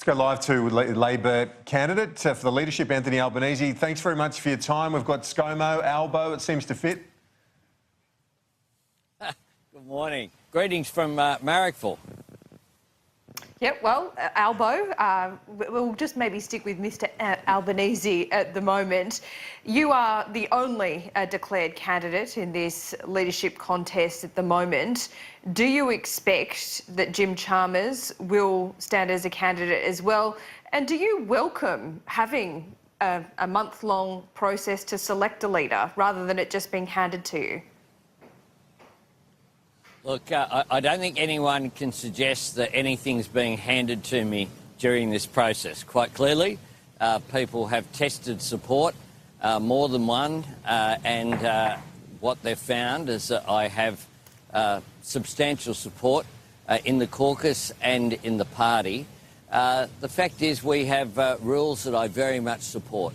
Let's go live to Labor candidate for the leadership, Anthony Albanese. Thanks very much for your time. We've got ScoMo, Albo, it seems to fit. Good morning. Greetings from Marrickville. Yep, well, Albo, we'll just maybe stick with Mr Albanese at the moment. You are the only declared candidate in this leadership contest at the moment. Do you expect that Jim Chalmers will stand as a candidate as well? And do you welcome having a month-long process to select a leader rather than it just being handed to you? Look, I don't think anyone can suggest that anything's being handed to me during this process. Quite clearly, people have tested support, more than one, and what they've found is that I have substantial support in the caucus and in the party. The fact is we have rules that I very much support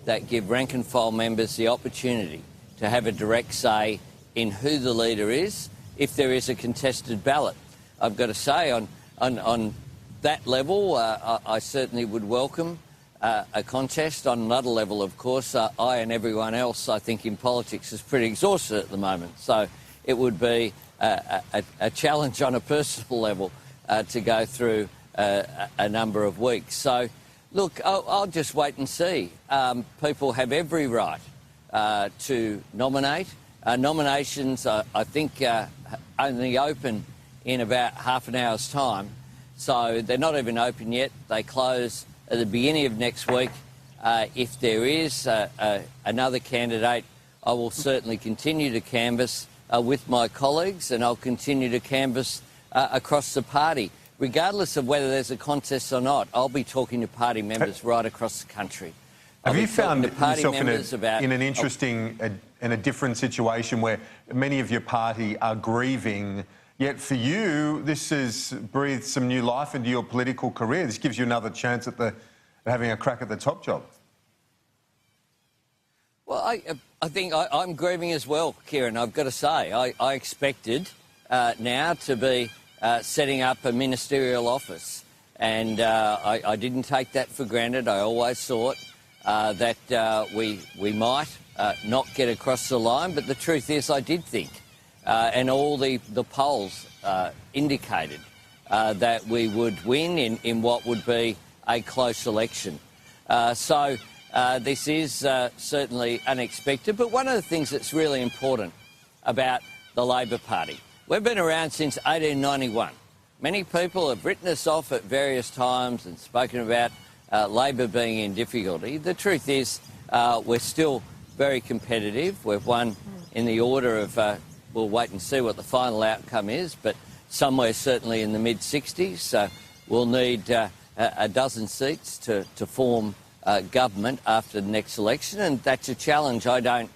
that give rank and file members the opportunity to have a direct say in who the leader is if there is a contested ballot. I've got to say, on that level, I certainly would welcome a contest. On another level, of course, I and everyone else, I think, in politics is pretty exhausted at the moment. So it would be a challenge on a personal level to go through a number of weeks. So, look, I'll just wait and see. People have every right to nominate. Nominations, I think, only open in about half an hour's time. So they're not even open yet. They close at the beginning of next week. If there is another candidate, I will certainly continue to canvass with my colleagues, and I'll continue to canvass across the party. Regardless of whether there's a contest or not, I'll be talking to party members right across the country. Have you found yourself in an interesting and a different situation where many of your party are grieving, yet for you, this has breathed some new life into your political career? This gives you another chance at having a crack at the top job. Well, I think I'm grieving as well, Kieran, I've got to say. I expected now to be setting up a ministerial office, and I didn't take that for granted. I always thought that we might not get across the line, but the truth is I did think, and all the polls indicated that we would win in what would be a close election. So this is certainly unexpected, but one of the things that's really important about the Labor Party, we've been around since 1891. Many people have written us off at various times and spoken about Labor being in difficulty. The truth is we're still very competitive. We've won in the order of, we'll wait and see what the final outcome is, but somewhere certainly in the mid-60s. So we'll need a dozen seats to form government after the next election, and that's a challenge. I don't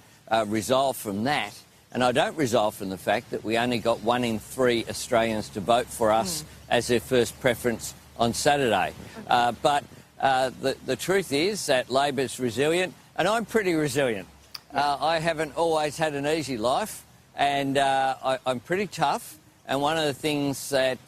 resolve from that, and I don't resolve from the fact that we only got 1 in 3 Australians to vote for us as their first preference on Saturday. But the truth is that Labor's resilient, and I'm pretty resilient. I haven't always had an easy life, and I'm pretty tough. And one of the things that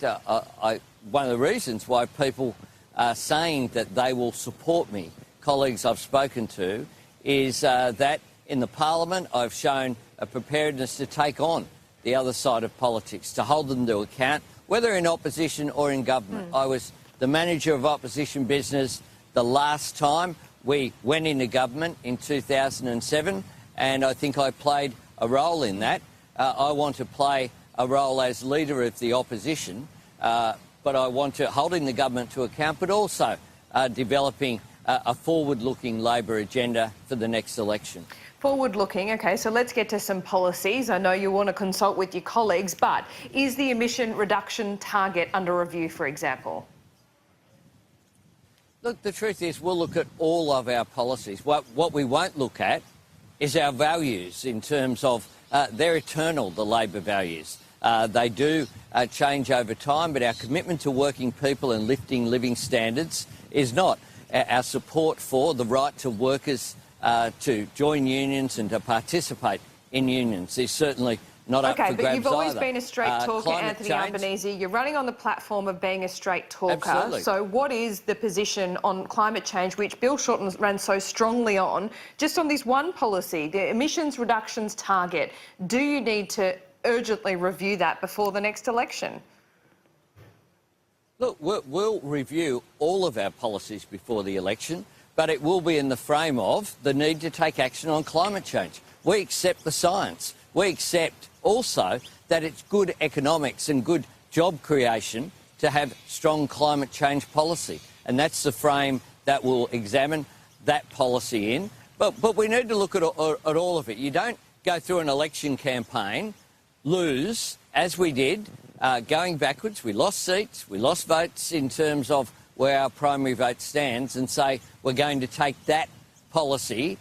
one of the reasons why people are saying that they will support me, colleagues I've spoken to, is that in the Parliament I've shown a preparedness to take on the other side of politics, to hold them to account, whether in opposition or in government. I was the manager of opposition business the last time we went into government in 2007, and I think I played a role in that. I want to play a role as leader of the opposition, but I want to holding the government to account, but also developing a forward-looking Labor agenda for the next election. Forward-looking, OK, so let's get to some policies. I know you want to consult with your colleagues, but is the emission reduction target under review, for example? Look, the truth is we'll look at all of our policies. What we won't look at is our values in terms of they're eternal, the Labor values. They do change over time, but our commitment to working people and lifting living standards is not. Our support for the right to workers to join unions and to participate in unions is certainly not up for grabs either. Okay, but you've always been a straight talker, Anthony change, Albanese. You're running on the platform of being a straight talker. Absolutely. So what is the position on climate change, which Bill Shorten ran so strongly on, just on this one policy, the emissions reductions target? Do you need to urgently review that before the next election? Look, we'll review all of our policies before the election, but it will be in the frame of the need to take action on climate change. We accept the science. We accept also that it's good economics and good job creation to have strong climate change policy. And that's the frame that we'll examine that policy in. But we need to look at all of it. You don't go through an election campaign, lose, as we did, going backwards. We lost seats, we lost votes in terms of where our primary vote stands, and say we're going to take that policy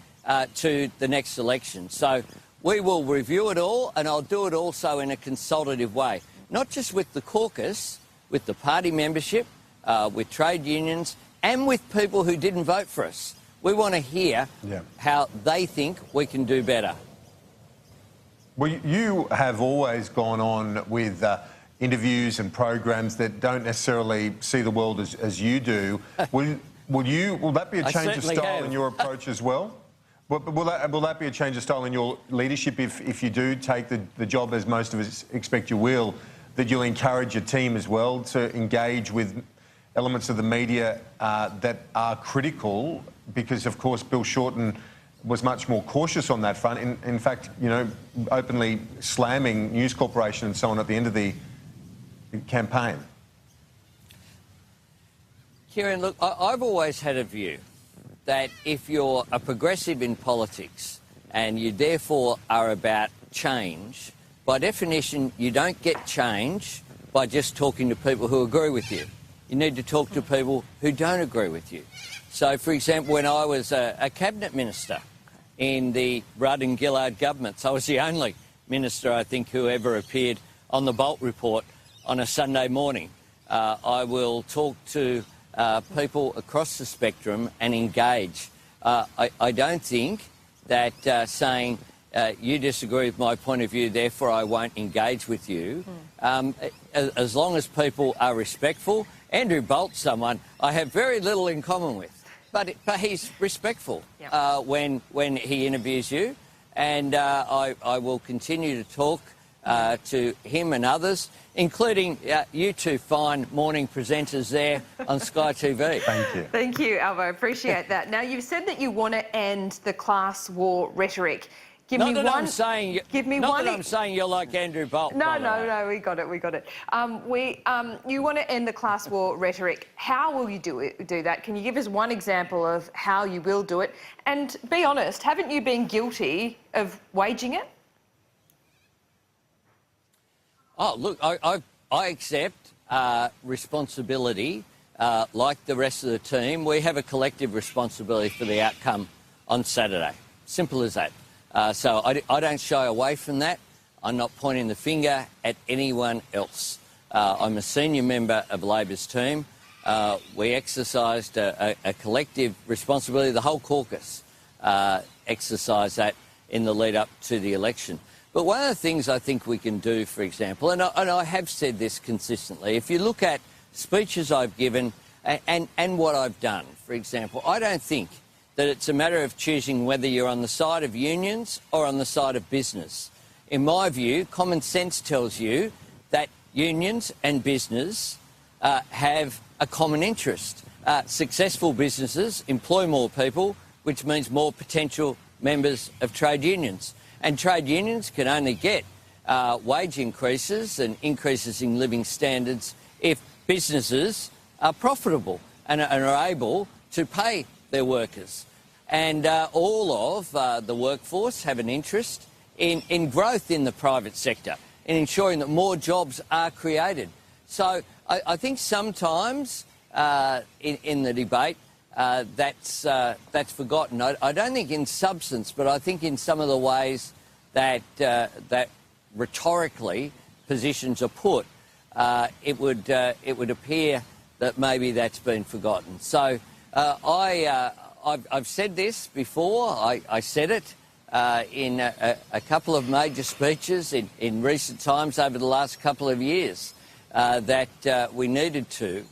to the next election. So we will review it all, and I'll do it also in a consultative way, not just with the caucus, with the party membership, with trade unions, and with people who didn't vote for us. We want to hear how they think we can do better. Well, you have always gone on with interviews and programs that don't necessarily see the world as you do. Will that be a change of style in your approach as well? Will that be a change of style in your leadership if you do take the job, as most of us expect you will, that you'll encourage your team as well to engage with elements of the media that are critical? Because, of course, Bill Shorten was much more cautious on that front. In fact, you know, openly slamming News Corporation and so on at the end of the campaign. Kieran, look, I've always had a view that if you're a progressive in politics and you therefore are about change, by definition, you don't get change by just talking to people who agree with you. You need to talk to people who don't agree with you. So, for example, when I was a cabinet minister in the Rudd and Gillard governments, I was the only minister, I think, who ever appeared on the Bolt Report on a Sunday morning. I will talk to people across the spectrum and engage. I don't think that saying you disagree with my point of view, therefore I won't engage with you, as long as people are respectful. Andrew Bolt's someone I have very little in common with, but he's respectful when he interviews you, and I will continue to talk to him and others, including you two fine morning presenters there on Sky TV. Thank you. Thank you, Albo. Appreciate that. Now, you've said that you want to end the class war rhetoric. Give me one. I'm saying you're like Andrew Bolt. No, we got it. You want to end the class war rhetoric. How will you do that? Can you give us one example of how you will do it? And be honest, haven't you been guilty of waging it? Oh, look, I accept responsibility like the rest of the team. We have a collective responsibility for the outcome on Saturday. Simple as that. So I don't shy away from that. I'm not pointing the finger at anyone else. I'm a senior member of Labor's team. We exercised a collective responsibility. The whole caucus exercised that in the lead up to the election. But one of the things I think we can do, for example, and I have said this consistently, if you look at speeches I've given and what I've done, for example, I don't think that it's a matter of choosing whether you're on the side of unions or on the side of business. In my view, common sense tells you that unions and business have a common interest. Successful businesses employ more people, which means more potential members of trade unions. And trade unions can only get wage increases and increases in living standards if businesses are profitable and are able to pay their workers. And all of the workforce have an interest in growth in the private sector, in ensuring that more jobs are created. So I think sometimes in the debate that's forgotten. I don't think in substance, but I think in some of the ways that rhetorically positions are put, it would appear that maybe that's been forgotten. So I've said this before. I said it in a couple of major speeches in recent times over the last couple of years that we needed to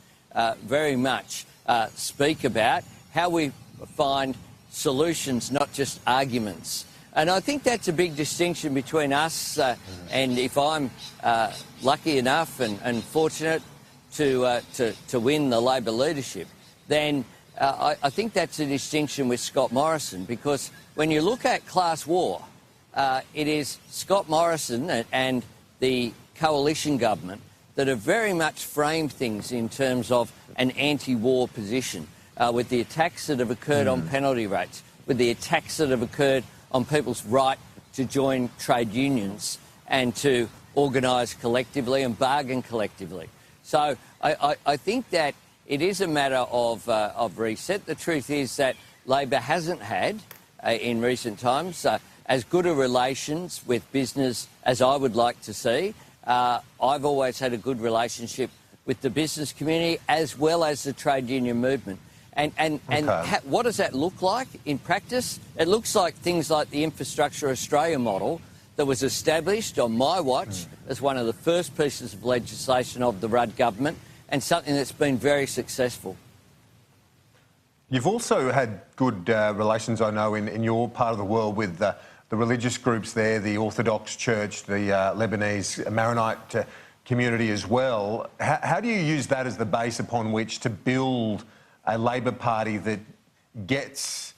very much speak about how we find solutions, not just arguments. And I think that's a big distinction between us and if I'm lucky enough and fortunate to win the Labor leadership, then I think that's a distinction with Scott Morrison, because when you look at class war, it is Scott Morrison and the coalition government that have very much framed things in terms of an anti-war position, with the attacks that have occurred on penalty rates, with the attacks that have occurred on people's right to join trade unions and to organise collectively and bargain collectively. So I think that it is a matter of reset. The truth is that Labor hasn't had, in recent times, as good a relations with business as I would like to see. I've always had a good relationship with the business community as well as the trade union movement. And what does that look like in practice? It looks like things like the Infrastructure Australia model that was established on my watch as one of the first pieces of legislation of the Rudd government, and something that's been very successful. You've also had good relations, I know, in your part of the world with the religious groups there, the Orthodox Church, the Lebanese Maronite community as well. How do you use that as the base upon which to build a Labor Party that gets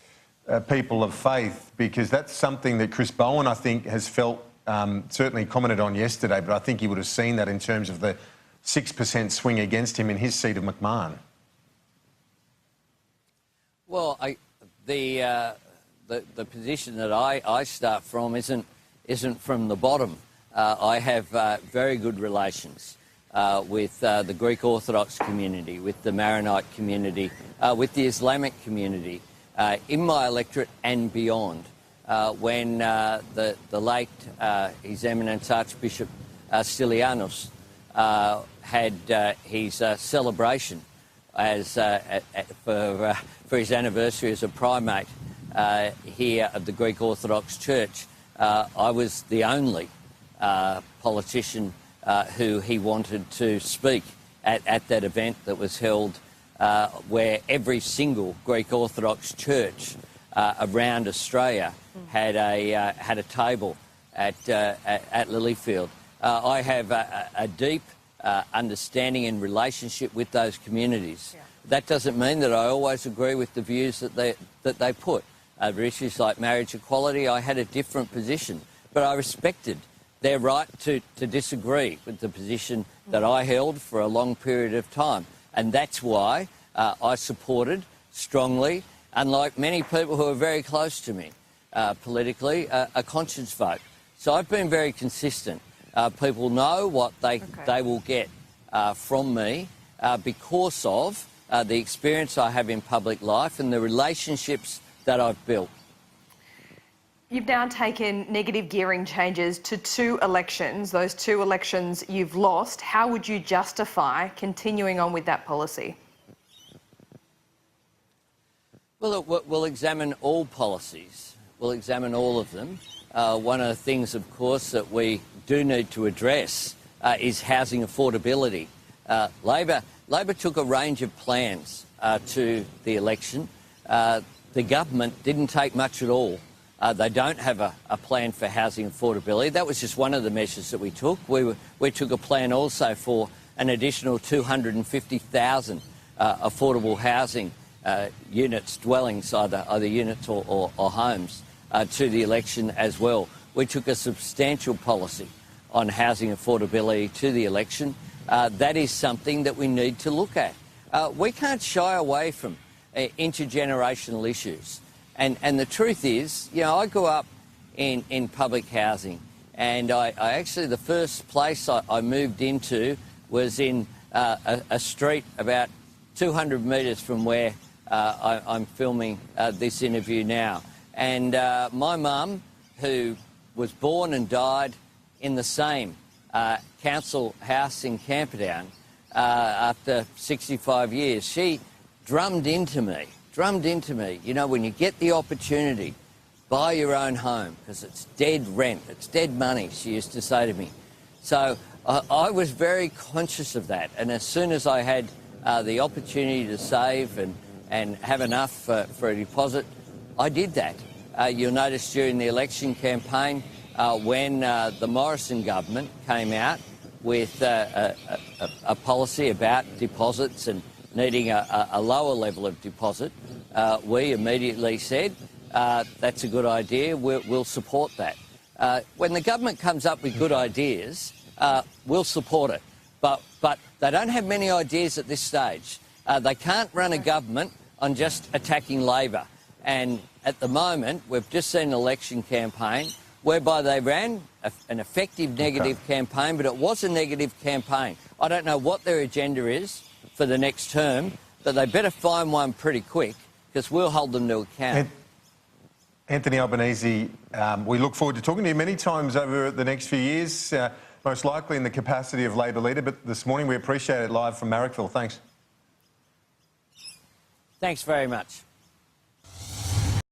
people of faith? Because that's something that Chris Bowen, I think, has felt, certainly commented on yesterday, but I think he would have seen that in terms of the 6% swing against him in his seat of McMahon. Well, the position that I start from isn't from the bottom. I have very good relations with the Greek Orthodox community, with the Maronite community, with the Islamic community, in my electorate and beyond. When the late His Eminence Archbishop Stylianos had his celebration as for his anniversary as a primate here of the Greek Orthodox Church, I was the only politician who he wanted to speak at that event that was held, where every single Greek Orthodox church around Australia had a table at Lilyfield. I have a deep understanding and relationship with those communities. Yeah. That doesn't mean that I always agree with the views that they put. Over issues like marriage equality, I had a different position, but I respected their right to disagree with the position that I held for a long period of time. And that's why I supported strongly, unlike many people who are very close to me politically, a conscience vote. So I've been very consistent. People know what they will get from me because of the experience I have in public life and the relationships that I've built. You've now taken negative gearing changes to 2 elections. Those 2 elections you've lost. How would you justify continuing on with that policy? Well, look, we'll examine all policies. We'll examine all of them. One of the things, of course, that we do need to address is housing affordability. Labor took a range of plans to the election. The government didn't take much at all. They don't have a plan for housing affordability. That was just one of the measures that we took. We took a plan also for an additional 250,000 affordable housing units, dwellings, either units or homes, to the election as well. We took a substantial policy on housing affordability to the election. That is something that we need to look at. We can't shy away from intergenerational issues. And the truth is, you know, I grew up in public housing, and I actually, the first place I moved into was in a street about 200 metres from where I'm filming this interview now. And my mum, who was born and died in the same council house in Camperdown after 65 years, she drummed into me, you know, when you get the opportunity buy your own home because it's dead rent, it's dead money, she used to say to me. So I was very conscious of that, and as soon as I had the opportunity to save and have enough for a deposit, I did that. You'll notice during the election campaign when the Morrison government came out with a policy about deposits and needing a lower level of deposit, we immediately said, that's a good idea, we'll support that. When the government comes up with good ideas, we'll support it. But they don't have many ideas at this stage. They can't run a government on just attacking Labor. And at the moment, we've just seen an election campaign whereby they ran an effective negative campaign, but it was a negative campaign. I don't know what their agenda is for the next term, but they better find one pretty quick because we'll hold them to account. Anthony Albanese, we look forward to talking to you many times over the next few years, most likely in the capacity of Labor leader, but this morning we appreciate it live from Marrickville. Thanks. Thanks very much.